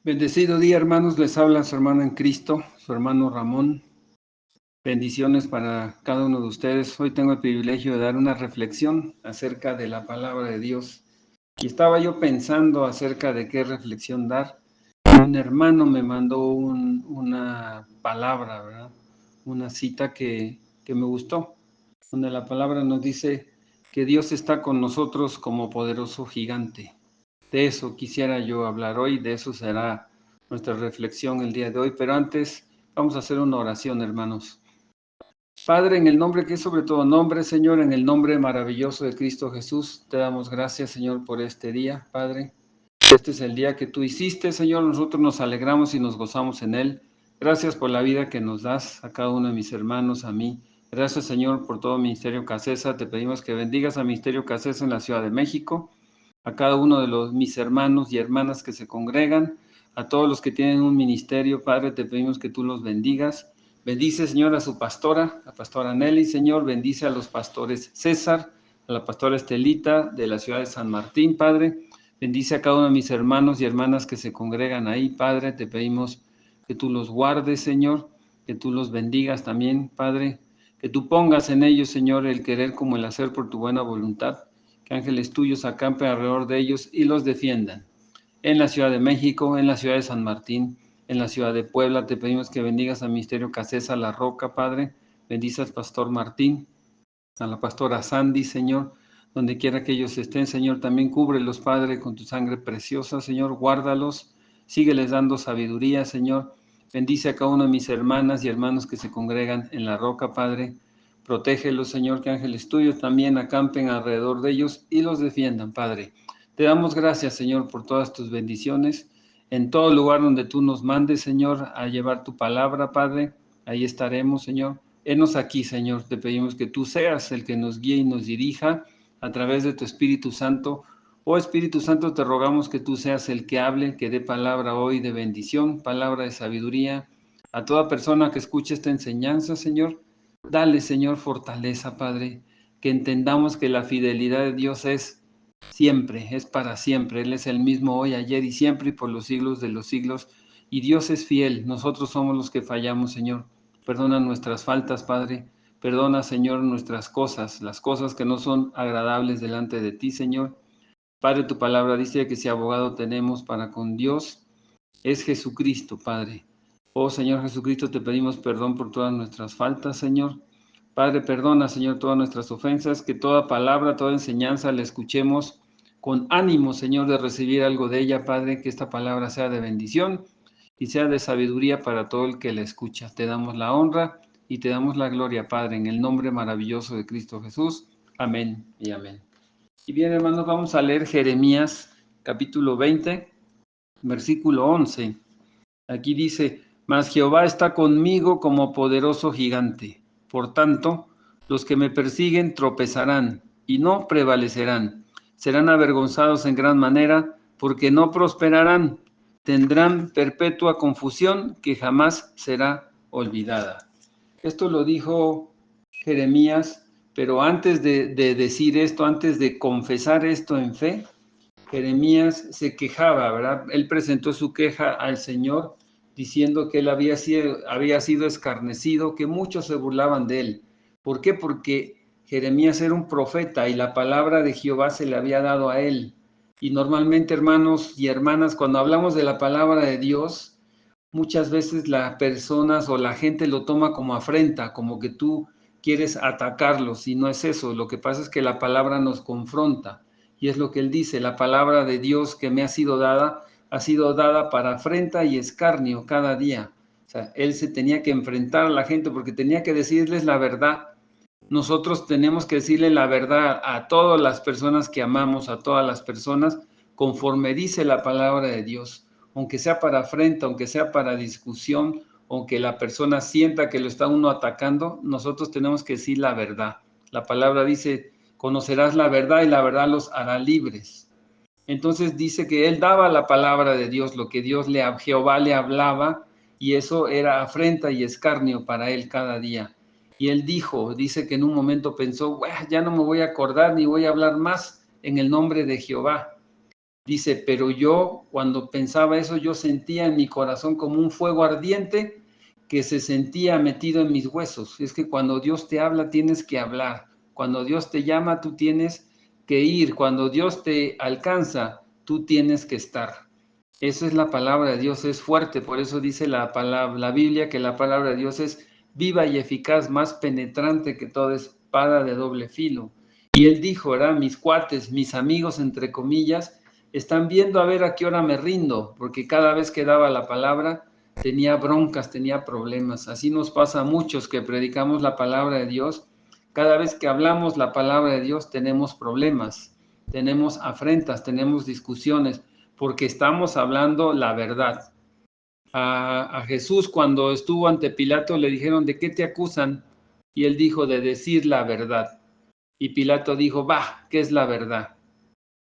Bendecido día, hermanos. Les habla su hermano en Cristo, su hermano Ramón. Bendiciones para cada uno de ustedes. Hoy tengo el privilegio de dar una reflexión acerca de la palabra de Dios. Y estaba yo pensando acerca de qué reflexión dar. Un hermano me mandó una palabra, ¿verdad? Una cita que me gustó, donde la palabra nos dice que Dios está con nosotros como poderoso gigante. De eso quisiera yo hablar hoy, de eso será nuestra reflexión el día de hoy, pero antes vamos a hacer una oración, hermanos. Padre, en el nombre que es sobre todo nombre, Señor, en el nombre maravilloso de Cristo Jesús, te damos gracias, Señor, por este día, Padre. Este es el día que tú hiciste, Señor, nosotros nos alegramos y nos gozamos en él. Gracias por la vida que nos das a cada uno de mis hermanos, a mí. Gracias, Señor, por todo Ministerio Casesa. Te pedimos que bendigas a Ministerio Casesa en la Ciudad de México, a cada uno de mis hermanos y hermanas que se congregan, a todos los que tienen un ministerio, Padre, te pedimos que tú los bendigas. Bendice, Señor, a su pastora, la pastora Nelly, Señor, bendice a los pastores César, a la pastora Estelita de la ciudad de San Martín, Padre. Bendice a cada uno de mis hermanos y hermanas que se congregan ahí, Padre. Te pedimos que tú los guardes, Señor, que tú los bendigas también, Padre. Que tú pongas en ellos, Señor, el querer como el hacer por tu buena voluntad. Que ángeles tuyos acampen alrededor de ellos y los defiendan. En la Ciudad de México, en la ciudad de San Martín, en la ciudad de Puebla, te pedimos que bendigas al Ministerio Casesa La Roca, Padre. Bendice al pastor Martín, a la pastora Sandy, Señor, donde quiera que ellos estén, Señor, también cúbrelos, Padre, con tu sangre preciosa, Señor, guárdalos, sígueles dando sabiduría, Señor, bendice a cada una de mis hermanas y hermanos que se congregan en la roca, Padre, protégelos, Señor, que ángeles tuyos también acampen alrededor de ellos y los defiendan, Padre. Te damos gracias, Señor, por todas tus bendiciones, en todo lugar donde tú nos mandes, Señor, a llevar tu palabra, Padre, ahí estaremos, Señor. Henos aquí, Señor, te pedimos que tú seas el que nos guíe y nos dirija a través de tu Espíritu Santo. Oh Espíritu Santo, te rogamos que tú seas el que hable, que dé palabra hoy de bendición, palabra de sabiduría. A toda persona que escuche esta enseñanza, Señor, dale, Señor, fortaleza, Padre, que entendamos que la fidelidad de Dios es siempre, es para siempre. Él es el mismo hoy, ayer y siempre y por los siglos de los siglos. Y Dios es fiel, nosotros somos los que fallamos, Señor. Perdona nuestras faltas, Padre. Perdona, Señor, nuestras cosas, las cosas que no son agradables delante de ti, Señor. Padre, tu palabra dice que si abogado tenemos para con Dios, es Jesucristo, Padre. Oh Señor Jesucristo, te pedimos perdón por todas nuestras faltas, Señor. Padre, perdona, Señor, todas nuestras ofensas, que toda palabra, toda enseñanza la escuchemos con ánimo, Señor, de recibir algo de ella, Padre, que esta palabra sea de bendición y sea de sabiduría para todo el que la escucha. Te damos la honra y te damos la gloria, Padre, en el nombre maravilloso de Cristo Jesús. Amén y amén. Y bien, hermanos, vamos a leer Jeremías capítulo 20, versículo 11. Aquí dice, mas Jehová está conmigo como poderoso gigante. Por tanto, los que me persiguen tropezarán y no prevalecerán. Serán avergonzados en gran manera porque no prosperarán. Tendrán perpetua confusión que jamás será olvidada. Esto lo dijo Jeremías, pero antes de decir esto, antes de confesar esto en fe, Jeremías se quejaba, ¿verdad? Él presentó su queja al Señor diciendo que él había sido escarnecido, que muchos se burlaban de él. ¿Por qué? Porque Jeremías era un profeta y la palabra de Jehová se le había dado a él. Y normalmente, hermanos y hermanas, cuando hablamos de la palabra de Dios, muchas veces las personas o la gente lo toma como afrenta, como que tú quieres atacarlos, y no es eso. Lo que pasa es que la palabra nos confronta, y es lo que él dice, la palabra de Dios que me ha sido dada para afrenta y escarnio cada día. O sea, él se tenía que enfrentar a la gente porque tenía que decirles la verdad. Nosotros tenemos que decirle la verdad a todas las personas que amamos, a todas las personas, conforme dice la palabra de Dios, aunque sea para afrenta, aunque sea para discusión, aunque la persona sienta que lo está uno atacando, nosotros tenemos que decir la verdad. La palabra dice, conocerás la verdad y la verdad los hará libres. Entonces dice que él daba la palabra de Dios, lo que Jehová le hablaba, y eso era afrenta y escarnio para él cada día. Y él dice que en un momento pensó, ya no me voy a acordar ni voy a hablar más en el nombre de Jehová. Dice, pero yo cuando pensaba eso, yo sentía en mi corazón como un fuego ardiente que se sentía metido en mis huesos. Es que cuando Dios te habla, tienes que hablar. Cuando Dios te llama, tú tienes que ir. Cuando Dios te alcanza, tú tienes que estar. Esa es la palabra de Dios, es fuerte. Por eso dice la Biblia que la palabra de Dios es viva y eficaz, más penetrante que toda espada de doble filo. Y él dijo, ¿verdad? Mis cuates, mis amigos, entre comillas, están viendo a ver a qué hora me rindo, porque cada vez que daba la palabra tenía broncas, tenía problemas. Así nos pasa a muchos que predicamos la palabra de Dios. Cada vez que hablamos la palabra de Dios tenemos problemas, tenemos afrentas, tenemos discusiones, porque estamos hablando la verdad. A Jesús cuando estuvo ante Pilato le dijeron, ¿de qué te acusan? Y él dijo, de decir la verdad. Y Pilato dijo, bah, ¿qué es la verdad?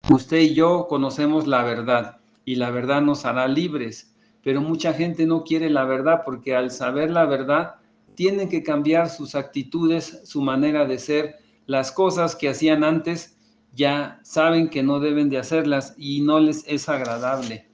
Usted y yo conocemos la verdad y la verdad nos hará libres, pero mucha gente no quiere la verdad porque al saber la verdad tienen que cambiar sus actitudes, su manera de ser, las cosas que hacían antes ya saben que no deben de hacerlas y no les es agradable.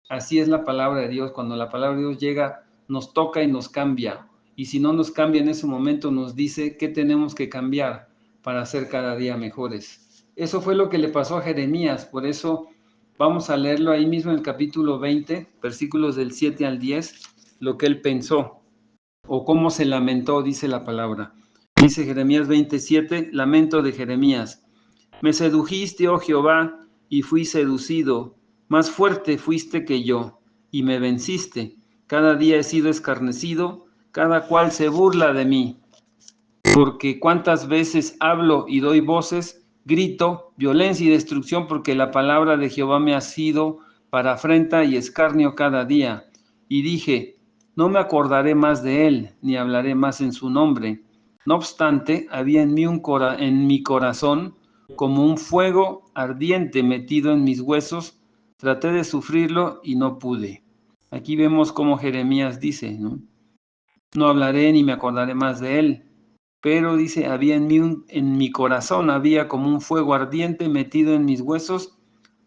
Así es la palabra de Dios, cuando la palabra de Dios llega nos toca y nos cambia, y si no nos cambia en ese momento nos dice qué tenemos que cambiar para ser cada día mejores. Eso fue lo que le pasó a Jeremías, por eso vamos a leerlo ahí mismo en el capítulo 20, versículos del 7 al 10, lo que él pensó, o cómo se lamentó, dice la palabra. Dice Jeremías 27, lamento de Jeremías. Me sedujiste, oh Jehová, y fui seducido, más fuerte fuiste que yo, y me venciste. Cada día he sido escarnecido, cada cual se burla de mí. Porque cuántas veces hablo y doy voces, grito, violencia y destrucción, porque la palabra de Jehová me ha sido para afrenta y escarnio cada día. Y dije, no me acordaré más de él, ni hablaré más en su nombre. No obstante, había en mí en mi corazón como un fuego ardiente metido en mis huesos. Traté de sufrirlo y no pude. Aquí vemos cómo Jeremías dice, ¿no? No hablaré ni me acordaré más de él. Pero dice, había en mi corazón, había como un fuego ardiente metido en mis huesos.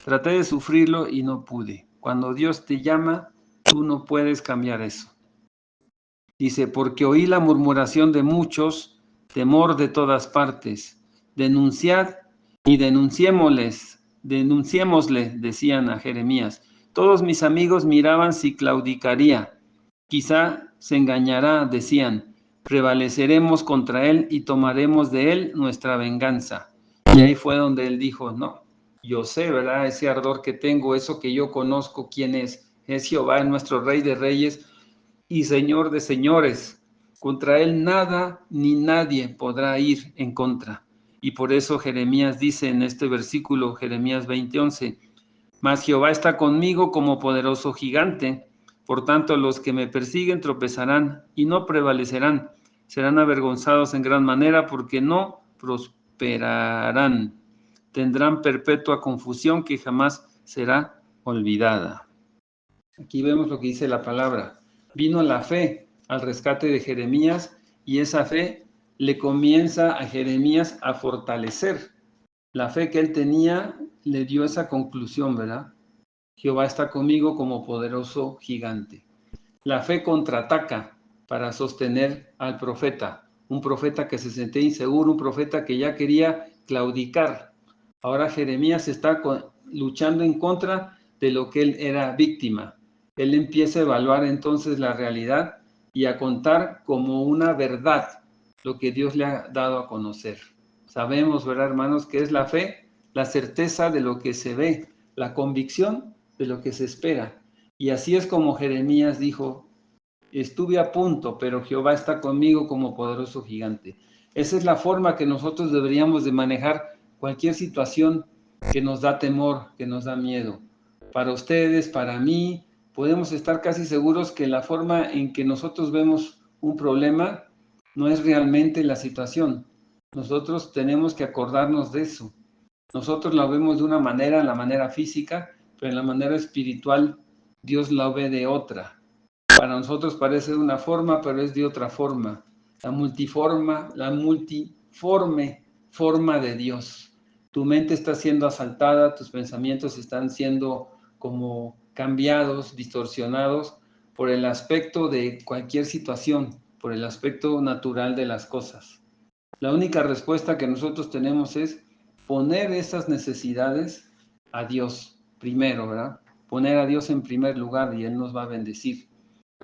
Traté de sufrirlo y no pude. Cuando Dios te llama, tú no puedes cambiar eso. Dice, porque oí la murmuración de muchos, temor de todas partes. Denunciad y denunciémosle, decían a Jeremías. Todos mis amigos miraban si claudicaría. Quizá se engañará, decían. Prevaleceremos contra él y tomaremos de él nuestra venganza. Y ahí fue donde él dijo, no, yo sé, ¿verdad? Ese ardor que tengo, eso que yo conozco, quién es Jehová, es nuestro Rey de Reyes y Señor de señores. Contra él nada ni nadie podrá ir en contra. Y por eso Jeremías dice en este versículo, Jeremías 20:11, mas Jehová está conmigo como poderoso gigante. Por tanto, los que me persiguen tropezarán y no prevalecerán. Serán avergonzados en gran manera porque no prosperarán. Tendrán perpetua confusión que jamás será olvidada. Aquí vemos lo que dice la palabra. Vino la fe al rescate de Jeremías y esa fe le comienza a Jeremías a fortalecer. La fe que él tenía le dio esa conclusión, ¿verdad? Jehová está conmigo como poderoso gigante. La fe contraataca para sostener al profeta, un profeta que se sentía inseguro, un profeta que ya quería claudicar. Ahora Jeremías está luchando en contra de lo que él era víctima. Él empieza a evaluar entonces la realidad y a contar como una verdad lo que Dios le ha dado a conocer. Sabemos, ¿verdad, hermanos?, que es la fe, la certeza de lo que se ve, la convicción de lo que se espera. Y así es como Jeremías dijo, estuve a punto, pero Jehová está conmigo como poderoso gigante. Esa es la forma que nosotros deberíamos de manejar cualquier situación que nos da temor, que nos da miedo. Para ustedes, para mí, podemos estar casi seguros que la forma en que nosotros vemos un problema no es realmente la situación. Nosotros tenemos que acordarnos de eso. Nosotros la vemos de una manera, en la manera física, pero en la manera espiritual Dios la ve de otra. Para nosotros parece de una forma, pero es de otra forma. La multiforme forma de Dios. Tu mente está siendo asaltada, tus pensamientos están siendo como cambiados, distorsionados por el aspecto de cualquier situación, por el aspecto natural de las cosas. La única respuesta que nosotros tenemos es poner esas necesidades a Dios primero, ¿verdad? Poner a Dios en primer lugar y Él nos va a bendecir.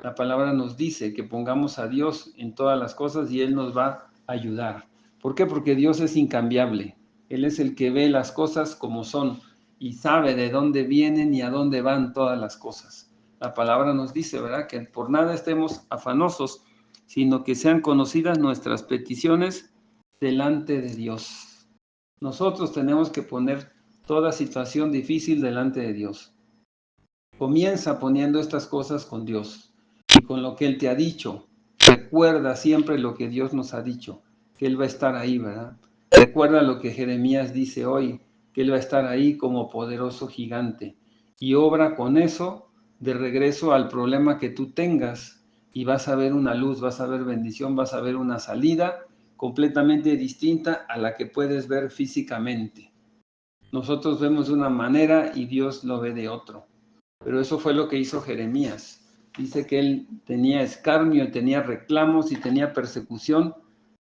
La palabra nos dice que pongamos a Dios en todas las cosas y Él nos va a ayudar. ¿Por qué? Porque Dios es incambiable. Él es el que ve las cosas como son y sabe de dónde vienen y a dónde van todas las cosas. La palabra nos dice, ¿verdad? Que por nada estemos afanosos, sino que sean conocidas nuestras peticiones delante de Dios. Nosotros tenemos que poner toda situación difícil delante de Dios. Comienza poniendo estas cosas con Dios y con lo que Él te ha dicho. Recuerda siempre lo que Dios nos ha dicho, que Él va a estar ahí, ¿verdad? Recuerda lo que Jeremías dice hoy, que Él va a estar ahí como poderoso gigante. Y obra con eso de regreso al problema que tú tengas y vas a ver una luz, vas a ver bendición, vas a ver una salida completamente distinta a la que puedes ver físicamente. Nosotros vemos de una manera y Dios lo ve de otro. Pero eso fue lo que hizo Jeremías. Dice que él tenía escarnio, tenía reclamos y tenía persecución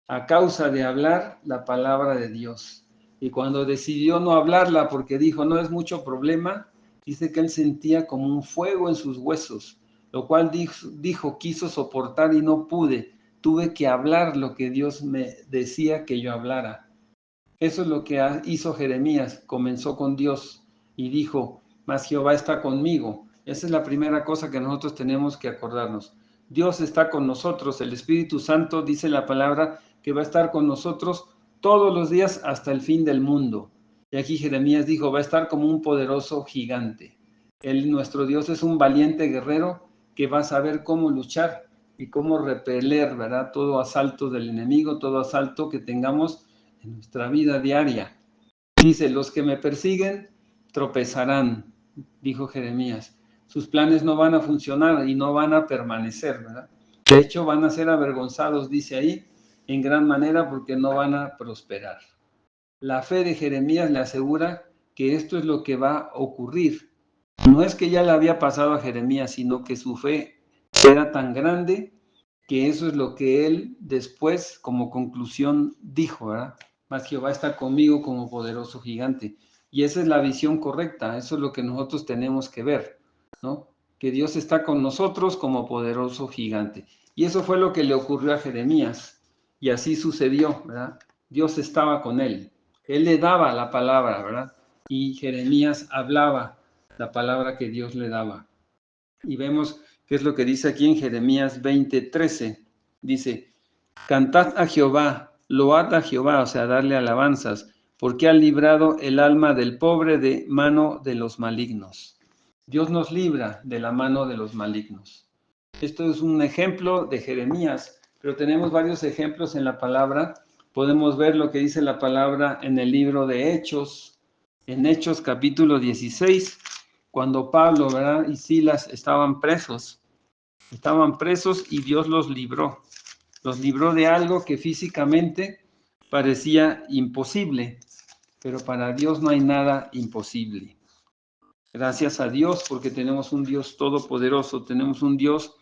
a causa de hablar la palabra de Dios. Y cuando decidió no hablarla porque dijo, no es mucho problema, dice que él sentía como un fuego en sus huesos, lo cual dijo, quiso soportar y no pude. Tuve que hablar lo que Dios me decía que yo hablara. Eso es lo que hizo Jeremías, comenzó con Dios y dijo, mas Jehová está conmigo. Esa es la primera cosa que nosotros tenemos que acordarnos. Dios está con nosotros, el Espíritu Santo dice la palabra que va a estar con nosotros todos los días hasta el fin del mundo. Y aquí Jeremías dijo, va a estar como un poderoso gigante. Nuestro Dios es un valiente guerrero que va a saber cómo luchar y cómo repeler, ¿verdad? Todo asalto del enemigo, todo asalto que tengamos en nuestra vida diaria. Dice, los que me persiguen tropezarán, dijo Jeremías. Sus planes no van a funcionar y no van a permanecer, ¿verdad? De hecho, van a ser avergonzados, dice ahí, en gran manera porque no van a prosperar. La fe de Jeremías le asegura que esto es lo que va a ocurrir. No es que ya le había pasado a Jeremías, sino que su fe era tan grande que eso es lo que él después, como conclusión, dijo, ¿verdad? Mas Jehová está conmigo como poderoso gigante. Y esa es la visión correcta, eso es lo que nosotros tenemos que ver, ¿no? Que Dios está con nosotros como poderoso gigante. Y eso fue lo que le ocurrió a Jeremías. Y así sucedió, ¿verdad? Dios estaba con él. Él le daba la palabra, ¿verdad? Y Jeremías hablaba la palabra que Dios le daba. Y vemos qué es lo que dice aquí en Jeremías 20:13. Dice, cantad a Jehová, load a Jehová, o sea, darle alabanzas, porque ha librado el alma del pobre de mano de los malignos. Dios nos libra de la mano de los malignos. Esto es un ejemplo de Jeremías, pero tenemos varios ejemplos en la palabra. Podemos ver lo que dice la palabra en el libro de Hechos, en Hechos capítulo 16, cuando Pablo, ¿verdad? Y Silas estaban presos y Dios los libró de algo que físicamente parecía imposible, pero para Dios no hay nada imposible. Gracias a Dios porque tenemos un Dios todopoderoso, tenemos un Dios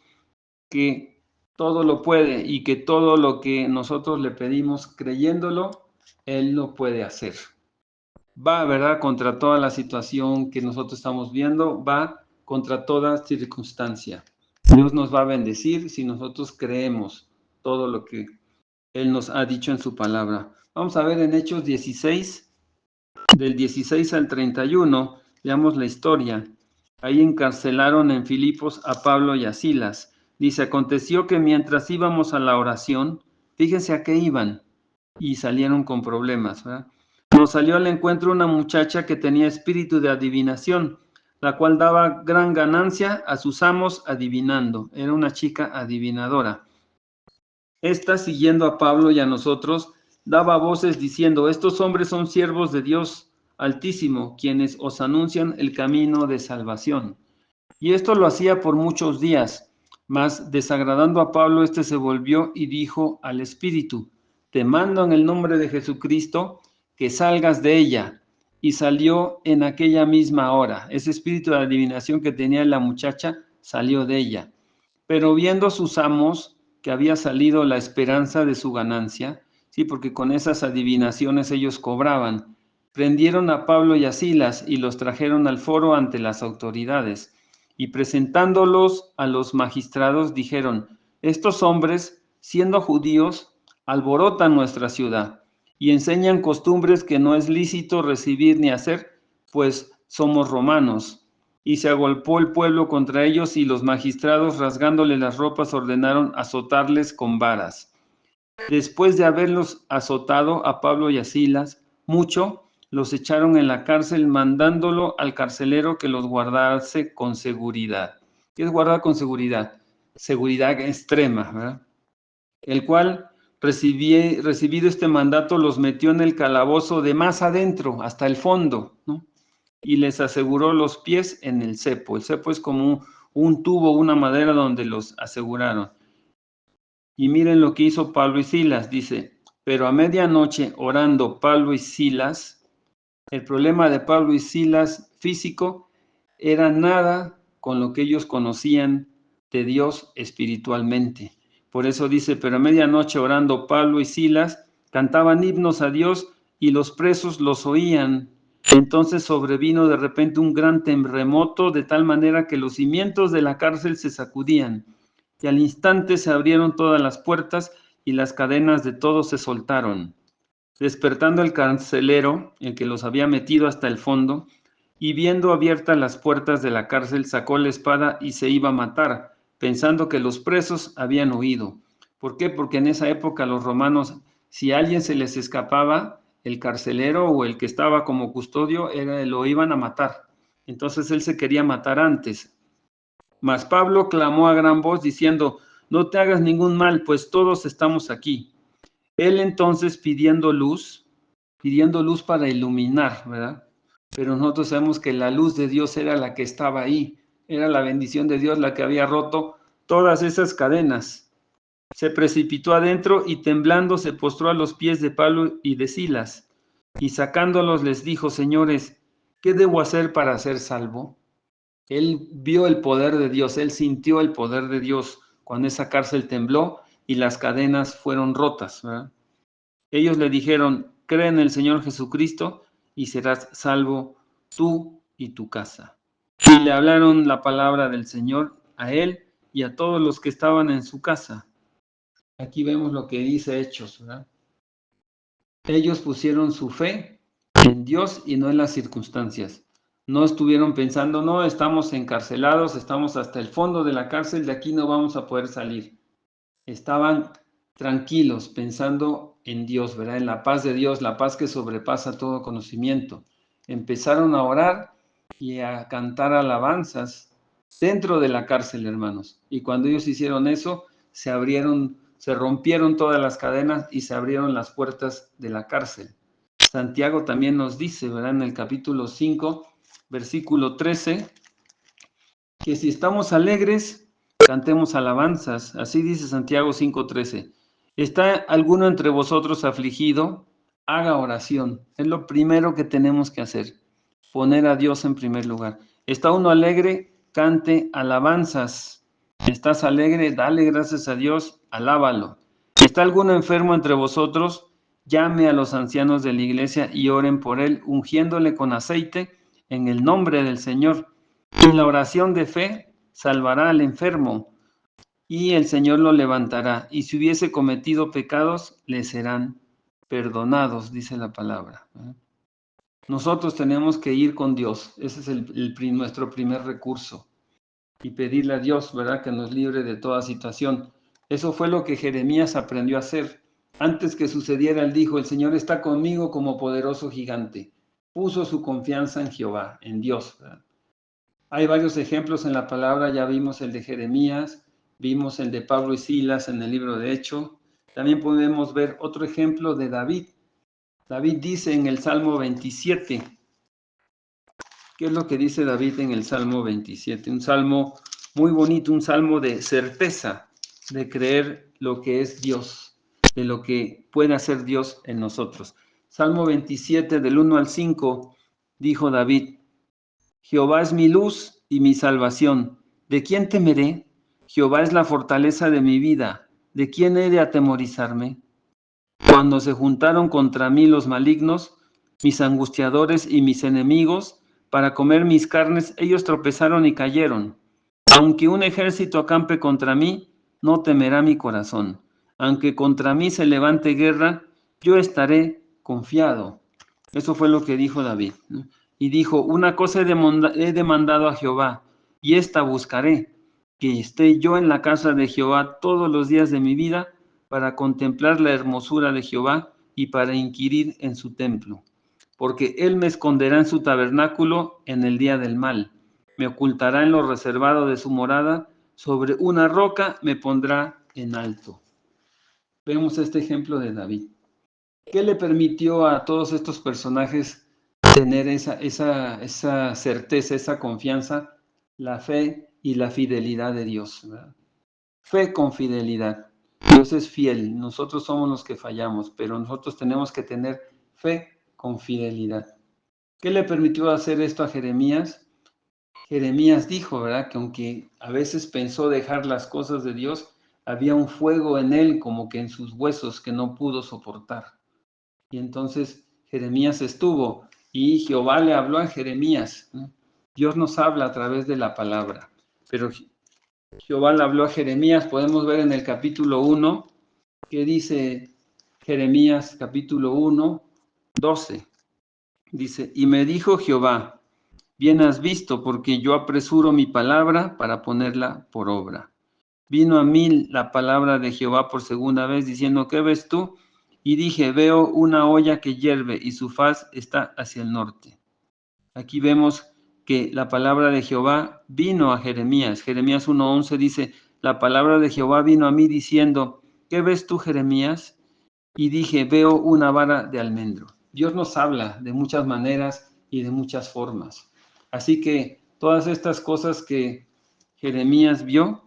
que todo lo puede y que todo lo que nosotros le pedimos creyéndolo, Él lo puede hacer. Va, ¿verdad?, contra toda la situación que nosotros estamos viendo, va contra toda circunstancia. Dios nos va a bendecir si nosotros creemos todo lo que Él nos ha dicho en su palabra. Vamos a ver en Hechos 16, del 16 al 31, veamos la historia. Ahí encarcelaron en Filipos a Pablo y a Silas. Dice, aconteció que mientras íbamos a la oración, fíjense a qué iban, y salieron con problemas, ¿verdad? Nos salió al encuentro una muchacha que tenía espíritu de adivinación, la cual daba gran ganancia a sus amos adivinando. Era una chica adivinadora. Esta, siguiendo a Pablo y a nosotros, daba voces diciendo, estos hombres son siervos de Dios Altísimo, quienes os anuncian el camino de salvación. Y esto lo hacía por muchos días, mas desagradando a Pablo, este se volvió y dijo al Espíritu, te mando en el nombre de Jesucristo, que salgas de ella. Y salió en aquella misma hora. Ese espíritu de adivinación que tenía la muchacha salió de ella. Pero viendo sus amos que había salido la esperanza de su ganancia, sí, porque con esas adivinaciones ellos cobraban, prendieron a Pablo y a Silas y los trajeron al foro ante las autoridades. Y presentándolos a los magistrados, dijeron: estos hombres, siendo judíos, alborotan nuestra ciudad y enseñan costumbres que no es lícito recibir ni hacer, pues somos romanos. Y se agolpó el pueblo contra ellos, y los magistrados, rasgándole las ropas, ordenaron azotarles con varas. Después de haberlos azotado a Pablo y a Silas mucho, los echaron en la cárcel, mandándolo al carcelero que los guardase con seguridad. ¿Qué es guardar con seguridad? Seguridad extrema, ¿verdad? El cual, recibido este mandato, los metió en el calabozo de más adentro, hasta el fondo, ¿no? Y les aseguró los pies en el cepo. El cepo es como un tubo, una madera donde los aseguraron. Y miren lo que hizo Pablo y Silas, dice: pero a medianoche, orando Pablo y Silas, el problema de Pablo y Silas físico era nada con lo que ellos conocían de Dios espiritualmente. Por eso dice: pero a medianoche, orando Pablo y Silas, cantaban himnos a Dios y los presos los oían. Entonces sobrevino de repente un gran terremoto, de tal manera que los cimientos de la cárcel se sacudían, y al instante se abrieron todas las puertas y las cadenas de todos se soltaron. Despertando el carcelero, el que los había metido hasta el fondo, y viendo abiertas las puertas de la cárcel, sacó la espada y se iba a matar, pensando que los presos habían huido. ¿Por qué? Porque en esa época los romanos, si a alguien se les escapaba, el carcelero o el que estaba como custodio, lo iban a matar. Entonces él se quería matar antes. Mas Pablo clamó a gran voz diciendo: no te hagas ningún mal, pues todos estamos aquí. Él entonces pidiendo luz para iluminar, ¿verdad? Pero nosotros sabemos que la luz de Dios era la que estaba ahí, era la bendición de Dios la que había roto todas esas cadenas. Se precipitó adentro y temblando se postró a los pies de Pablo y de Silas, y sacándolos les dijo: señores, ¿qué debo hacer para ser salvo? Él vio el poder de Dios, él sintió el poder de Dios cuando esa cárcel tembló y las cadenas fueron rotas, ¿verdad? Ellos le dijeron: cree en el Señor Jesucristo y serás salvo tú y tu casa. Y le hablaron la palabra del Señor a él y a todos los que estaban en su casa. Aquí vemos lo que dice Hechos, ¿verdad? Ellos pusieron su fe en Dios y no en las circunstancias. No estuvieron pensando: no, estamos encarcelados, estamos hasta el fondo de la cárcel, de aquí no vamos a poder salir. Estaban tranquilos, pensando en Dios, ¿verdad? En la paz de Dios, la paz que sobrepasa todo conocimiento. Empezaron a orar y a cantar alabanzas dentro de la cárcel, hermanos. Y cuando ellos hicieron eso, se rompieron todas las cadenas y se abrieron las puertas de la cárcel. Santiago también nos dice, ¿verdad? En el capítulo 5, versículo 13, que si estamos alegres, cantemos alabanzas. Así dice Santiago 5:13. ¿Está alguno entre vosotros afligido? Haga oración. Es lo primero que tenemos que hacer, poner a Dios en primer lugar. ¿Está uno alegre? Cante alabanzas. ¿Estás alegre? Dale gracias a Dios, alábalo. ¿Está alguno enfermo entre vosotros? Llame a los ancianos de la iglesia y oren por él, ungiéndole con aceite en el nombre del Señor. Y la oración de fe salvará al enfermo, y el Señor lo levantará. Y si hubiese cometido pecados, le serán perdonados, dice la palabra. Nosotros tenemos que ir con Dios. Ese es nuestro primer recurso. Y pedirle a Dios, ¿verdad?, que nos libre de toda situación. Eso fue lo que Jeremías aprendió a hacer. Antes que sucediera, él dijo: el Señor está conmigo como poderoso gigante. Puso su confianza en Jehová, en Dios, ¿verdad? Hay varios ejemplos en la palabra, ya vimos el de Jeremías, vimos el de Pablo y Silas en el libro de Hechos. También podemos ver otro ejemplo de David. David dice en el Salmo 27, ¿qué es lo que dice David en el Salmo 27? Un salmo muy bonito, un salmo de certeza, de creer lo que es Dios, de lo que puede hacer Dios en nosotros. Salmo 27, del 1 al 5, dijo David: Jehová es mi luz y mi salvación. ¿De quién temeré? Jehová es la fortaleza de mi vida. ¿De quién he de atemorizarme? Cuando se juntaron contra mí los malignos, mis angustiadores y mis enemigos, para comer mis carnes, ellos tropezaron y cayeron. Aunque un ejército acampe contra mí, no temerá mi corazón. Aunque contra mí se levante guerra, yo estaré confiado. Eso fue lo que dijo David, ¿no? Y dijo: una cosa he demandado a Jehová, y esta buscaré, que esté yo en la casa de Jehová todos los días de mi vida, para contemplar la hermosura de Jehová y para inquirir en su templo. Porque él me esconderá en su tabernáculo en el día del mal, me ocultará en lo reservado de su morada, sobre una roca me pondrá en alto. Vemos este ejemplo de David. ¿Qué le permitió a todos estos personajes tener esa certeza, esa confianza? La fe y la fidelidad de Dios, ¿verdad? Fe con fidelidad. Dios es fiel, nosotros somos los que fallamos, pero nosotros tenemos que tener fe con fidelidad. ¿Qué le permitió hacer esto a Jeremías? Jeremías dijo, ¿verdad?, que aunque a veces pensó dejar las cosas de Dios, había un fuego en él, como que en sus huesos, que no pudo soportar. Y entonces Jeremías estuvo, y Jehová le habló a Jeremías, ¿no? Dios nos habla a través de la palabra, pero Jehová le habló a Jeremías. Podemos ver en el capítulo 1, que dice Jeremías, capítulo 1, 12. Dice: y me dijo Jehová, bien has visto, porque yo apresuro mi palabra para ponerla por obra. Vino a mí la palabra de Jehová por segunda vez, diciendo: ¿qué ves tú? Y dije: veo una olla que hierve, y su faz está hacia el norte. Aquí vemos que la palabra de Jehová vino a Jeremías. Jeremías 1:11 dice: la palabra de Jehová vino a mí diciendo: ¿qué ves tú, Jeremías? Y dije: veo una vara de almendro. Dios nos habla de muchas maneras y de muchas formas. Así que todas estas cosas que Jeremías vio,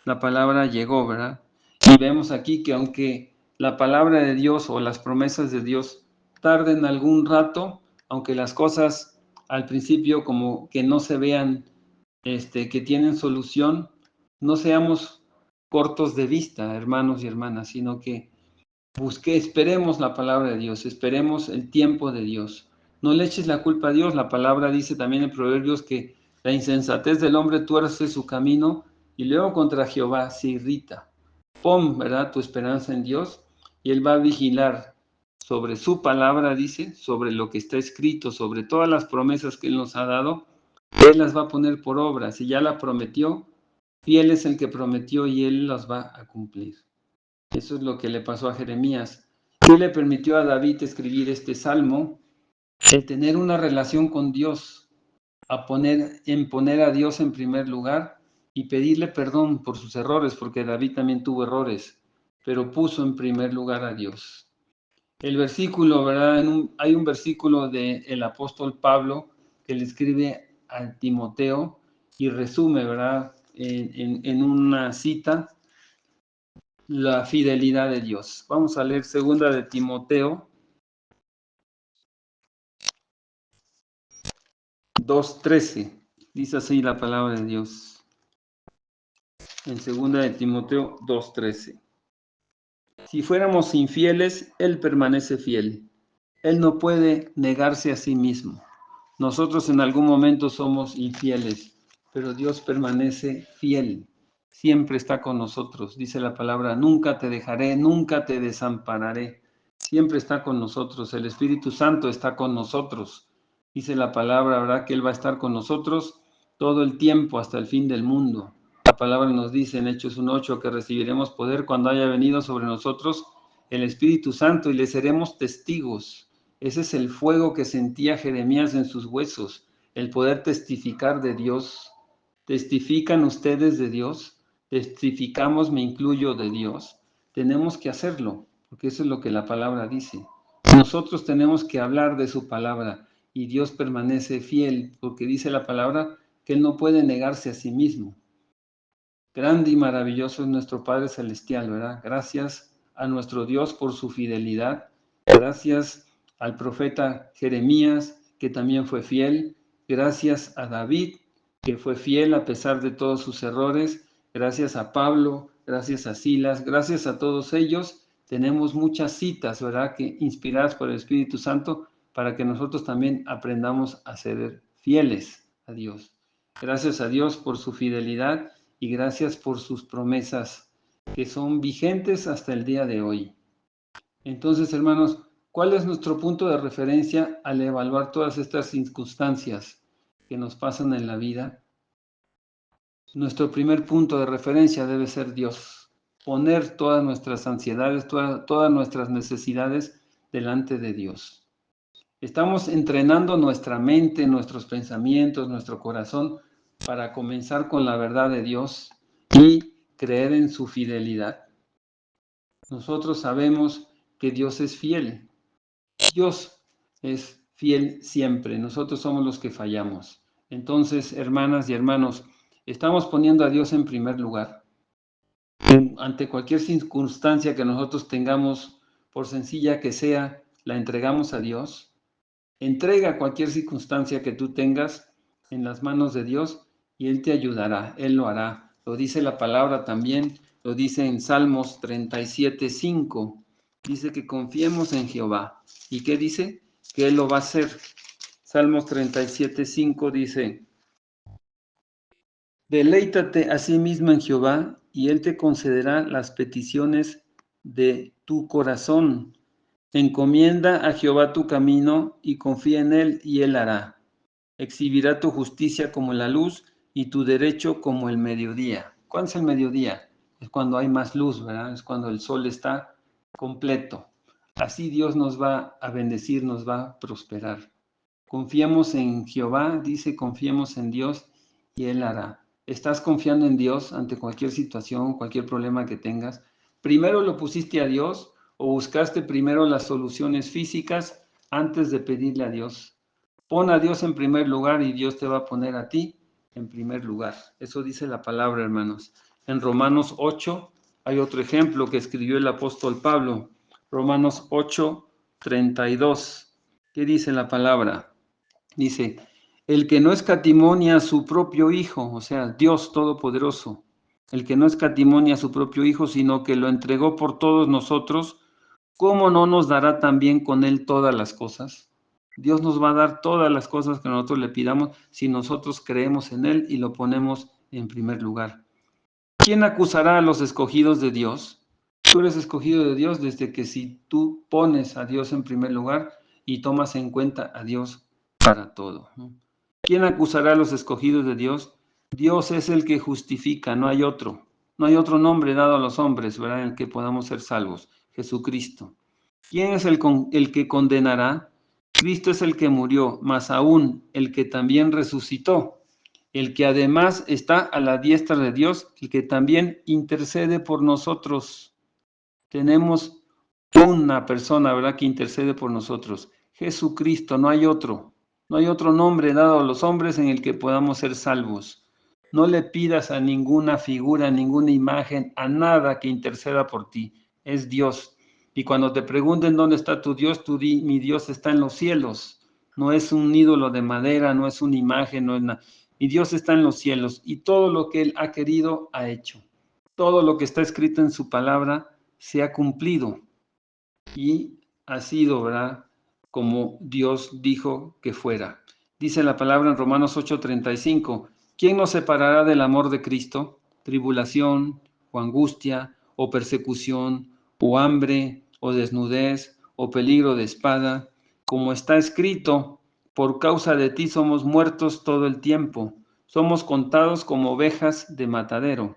la palabra llegó, ¿verdad? Y vemos aquí que aunque la palabra de Dios o las promesas de Dios tarden algún rato, aunque las cosas al principio como que no se vean que tienen solución, no seamos cortos de vista, hermanos y hermanas, sino que esperemos la palabra de Dios, esperemos el tiempo de Dios. No le eches la culpa a Dios. La palabra dice también en Proverbios que la insensatez del hombre tuerce su camino y luego contra Jehová se irrita. Pon, ¿verdad?, tu esperanza en Dios, y Él va a vigilar sobre su palabra, dice, sobre lo que está escrito, sobre todas las promesas que Él nos ha dado. Él las va a poner por obra. Si ya la prometió, fiel es el que prometió y Él las va a cumplir. Eso es lo que le pasó a Jeremías. ¿Qué le permitió a David escribir este salmo? El tener una relación con Dios, poner a Dios en primer lugar y pedirle perdón por sus errores, porque David también tuvo errores, pero puso en primer lugar a Dios. El versículo, ¿verdad? Hay un versículo del apóstol Pablo que le escribe a Timoteo y resume, ¿verdad?, en una cita, la fidelidad de Dios. Vamos a leer segunda de Timoteo 2:13. Dice así la palabra de Dios. En segunda de Timoteo 2:13. Si fuéramos infieles, Él permanece fiel. Él no puede negarse a sí mismo. Nosotros en algún momento somos infieles, pero Dios permanece fiel. Siempre está con nosotros. Dice la palabra: nunca te dejaré, nunca te desampararé. Siempre está con nosotros. El Espíritu Santo está con nosotros. Dice la palabra, ¿verdad?, que Él va a estar con nosotros todo el tiempo hasta el fin del mundo. La palabra nos dice en Hechos 1:8 que recibiremos poder cuando haya venido sobre nosotros el Espíritu Santo y le seremos testigos. Ese es el fuego que sentía Jeremías en sus huesos, el poder testificar de Dios. ¿Testifican ustedes de Dios? ¿Testificamos, me incluyo, de Dios? Tenemos que hacerlo, porque eso es lo que la palabra dice. Nosotros tenemos que hablar de su palabra y Dios permanece fiel, porque dice la palabra que Él no puede negarse a sí mismo. Grande y maravilloso es nuestro Padre Celestial, ¿verdad? Gracias a nuestro Dios por su fidelidad. Gracias al profeta Jeremías, que también fue fiel, gracias a David, que fue fiel a pesar de todos sus errores, gracias a Pablo, gracias a Silas, gracias a todos ellos. Tenemos muchas citas, ¿verdad?, que inspiradas por el Espíritu Santo para que nosotros también aprendamos a ser fieles a Dios. Gracias a Dios por su fidelidad y gracias por sus promesas que son vigentes hasta el día de hoy. Entonces, hermanos, ¿cuál es nuestro punto de referencia al evaluar todas estas circunstancias que nos pasan en la vida? Nuestro primer punto de referencia debe ser Dios. Poner todas nuestras ansiedades, todas nuestras necesidades delante de Dios. Estamos entrenando nuestra mente, nuestros pensamientos, nuestro corazón para comenzar con la verdad de Dios y creer en su fidelidad. Nosotros sabemos que Dios es fiel. Dios es fiel siempre. Nosotros somos los que fallamos. Entonces, hermanas y hermanos, estamos poniendo a Dios en primer lugar. Ante cualquier circunstancia que nosotros tengamos, por sencilla que sea, la entregamos a Dios. Entrega cualquier circunstancia que tú tengas en las manos de Dios y Él te ayudará, Él lo hará. Lo dice la palabra también, lo dice en Salmos 37:5. Dice que confiemos en Jehová. ¿Y qué dice? Que Él lo va a hacer. Salmos 37:5 dice: deleítate a sí mismo en Jehová y Él te concederá las peticiones de tu corazón. Encomienda a Jehová tu camino y confía en Él y Él hará. Exhibirá tu justicia como la luz y tu derecho como el mediodía. ¿Cuándo es el mediodía? Es cuando hay más luz, ¿verdad? Es cuando el sol está completo. Así Dios nos va a bendecir, nos va a prosperar. Confiemos en Jehová, dice, confiemos en Dios y Él hará. ¿Estás confiando en Dios ante cualquier situación, cualquier problema que tengas? ¿Primero lo pusiste a Dios o buscaste primero las soluciones físicas antes de pedirle a Dios? Pon a Dios en primer lugar y Dios te va a poner a ti en primer lugar. Eso dice la palabra, hermanos. En Romanos 8 hay otro ejemplo que escribió el apóstol Pablo. Romanos 8:32. ¿Qué dice la palabra? Dice: el que no escatimonia a su propio Hijo, o sea, Dios Todopoderoso, el que no escatimonia a su propio Hijo, sino que lo entregó por todos nosotros, ¿cómo no nos dará también con Él todas las cosas? Dios nos va a dar todas las cosas que nosotros le pidamos si nosotros creemos en Él y lo ponemos en primer lugar. ¿Quién acusará a los escogidos de Dios? Tú eres escogido de Dios desde que si tú pones a Dios en primer lugar y tomas en cuenta a Dios para todo. ¿Quién acusará a los escogidos de Dios? Dios es el que justifica, no hay otro. No hay otro nombre dado a los hombres, ¿verdad?, en el que podamos ser salvos. Jesucristo. ¿Quién es el que condenará? Cristo es el que murió, más aún el que también resucitó, el que además está a la diestra de Dios, el que también intercede por nosotros. Tenemos una persona, ¿verdad?, que intercede por nosotros. Jesucristo, no hay otro. No hay otro nombre dado a los hombres en el que podamos ser salvos. No le pidas a ninguna figura, a ninguna imagen, a nada que interceda por ti. Es Dios. Y cuando te pregunten dónde está tu Dios, tú di: mi Dios está en los cielos. No es un ídolo de madera, no es una imagen, no es nada. Mi Dios está en los cielos y todo lo que Él ha querido, ha hecho. Todo lo que está escrito en su palabra se ha cumplido y ha sido, ¿verdad?, como Dios dijo que fuera. Dice la palabra en Romanos 8:35, ¿quién nos separará del amor de Cristo? Tribulación, o angustia, o persecución, o hambre, o desnudez, o peligro de espada. Como está escrito: por causa de ti somos muertos todo el tiempo, somos contados como ovejas de matadero.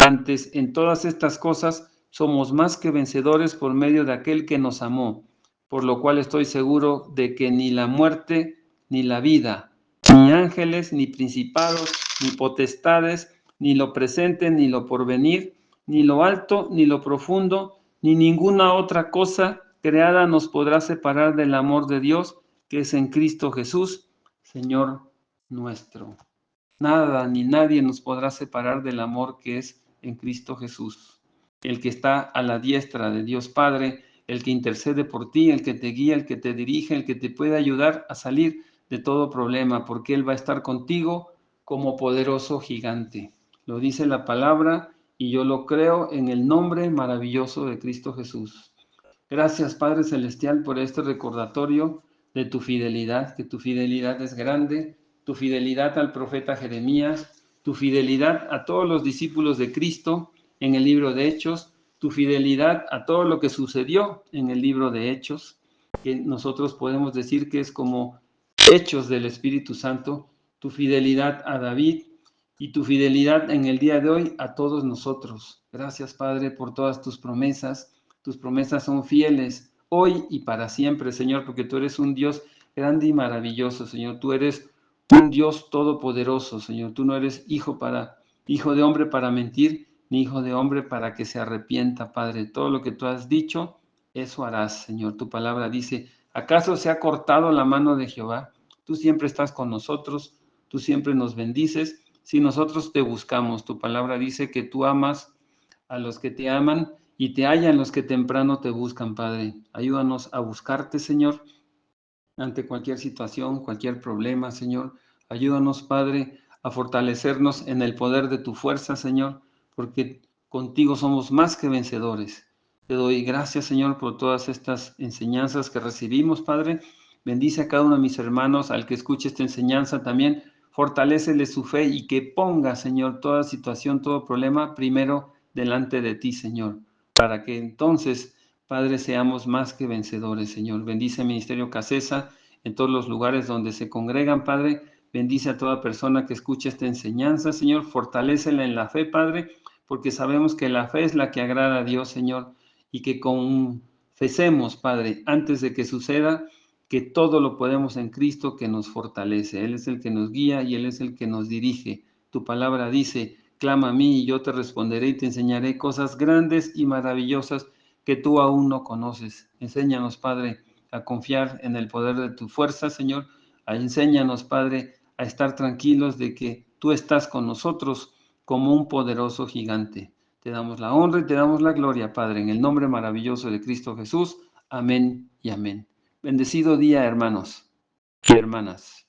Antes, en todas estas cosas, somos más que vencedores por medio de aquel que nos amó, por lo cual estoy seguro de que ni la muerte, ni la vida, ni ángeles, ni principados, ni potestades, ni lo presente, ni lo porvenir, ni lo alto, ni lo profundo, ni ninguna otra cosa creada nos podrá separar del amor de Dios, que es en Cristo Jesús, Señor nuestro. Nada ni nadie nos podrá separar del amor que es en Cristo Jesús, el que está a la diestra de Dios Padre, el que intercede por ti, el que te guía, el que te dirige, el que te puede ayudar a salir de todo problema, porque Él va a estar contigo como poderoso gigante. Lo dice la palabra y yo lo creo en el nombre maravilloso de Cristo Jesús. Gracias, Padre Celestial, por este recordatorio de tu fidelidad, que tu fidelidad es grande, tu fidelidad al profeta Jeremías, tu fidelidad a todos los discípulos de Cristo en el libro de Hechos, tu fidelidad a todo lo que sucedió en el libro de Hechos, que nosotros podemos decir que es como hechos del Espíritu Santo, tu fidelidad a David y tu fidelidad en el día de hoy a todos nosotros. Gracias, Padre, por todas tus promesas. Tus promesas son fieles hoy y para siempre, Señor, porque tú eres un Dios grande y maravilloso, Señor. Tú eres un Dios todopoderoso, Señor. Tú no eres hijo de hombre para mentir, ni hijo de hombre para que se arrepienta, Padre. Todo lo que tú has dicho, eso harás, Señor. Tu palabra dice, ¿acaso se ha cortado la mano de Jehová? Tú siempre estás con nosotros, tú siempre nos bendices. Si nosotros te buscamos, tu palabra dice que tú amas a los que te aman y te hallan los que temprano te buscan, Padre. Ayúdanos a buscarte, Señor, ante cualquier situación, cualquier problema, Señor. Ayúdanos, Padre, a fortalecernos en el poder de tu fuerza, Señor, porque contigo somos más que vencedores. Te doy gracias, Señor, por todas estas enseñanzas que recibimos, Padre. Bendice a cada uno de mis hermanos, al que escuche esta enseñanza también. Fortalécele su fe y que ponga, Señor, toda situación, todo problema primero delante de ti, Señor, para que entonces, Padre, seamos más que vencedores, Señor. Bendice el Ministerio Casesa en todos los lugares donde se congregan, Padre. Bendice a toda persona que escuche esta enseñanza, Señor. Fortalécela en la fe, Padre, porque sabemos que la fe es la que agrada a Dios, Señor, y que confesemos, Padre, antes de que suceda, que todo lo podemos en Cristo que nos fortalece. Él es el que nos guía y Él es el que nos dirige. Tu palabra dice, clama a mí y yo te responderé y te enseñaré cosas grandes y maravillosas que tú aún no conoces. Enséñanos, Padre, a confiar en el poder de tu fuerza, Señor. Enséñanos, Padre, a estar tranquilos de que tú estás con nosotros como un poderoso gigante. Te damos la honra y te damos la gloria, Padre, en el nombre maravilloso de Cristo Jesús. Amén y amén. Bendecido día, hermanos y hermanas.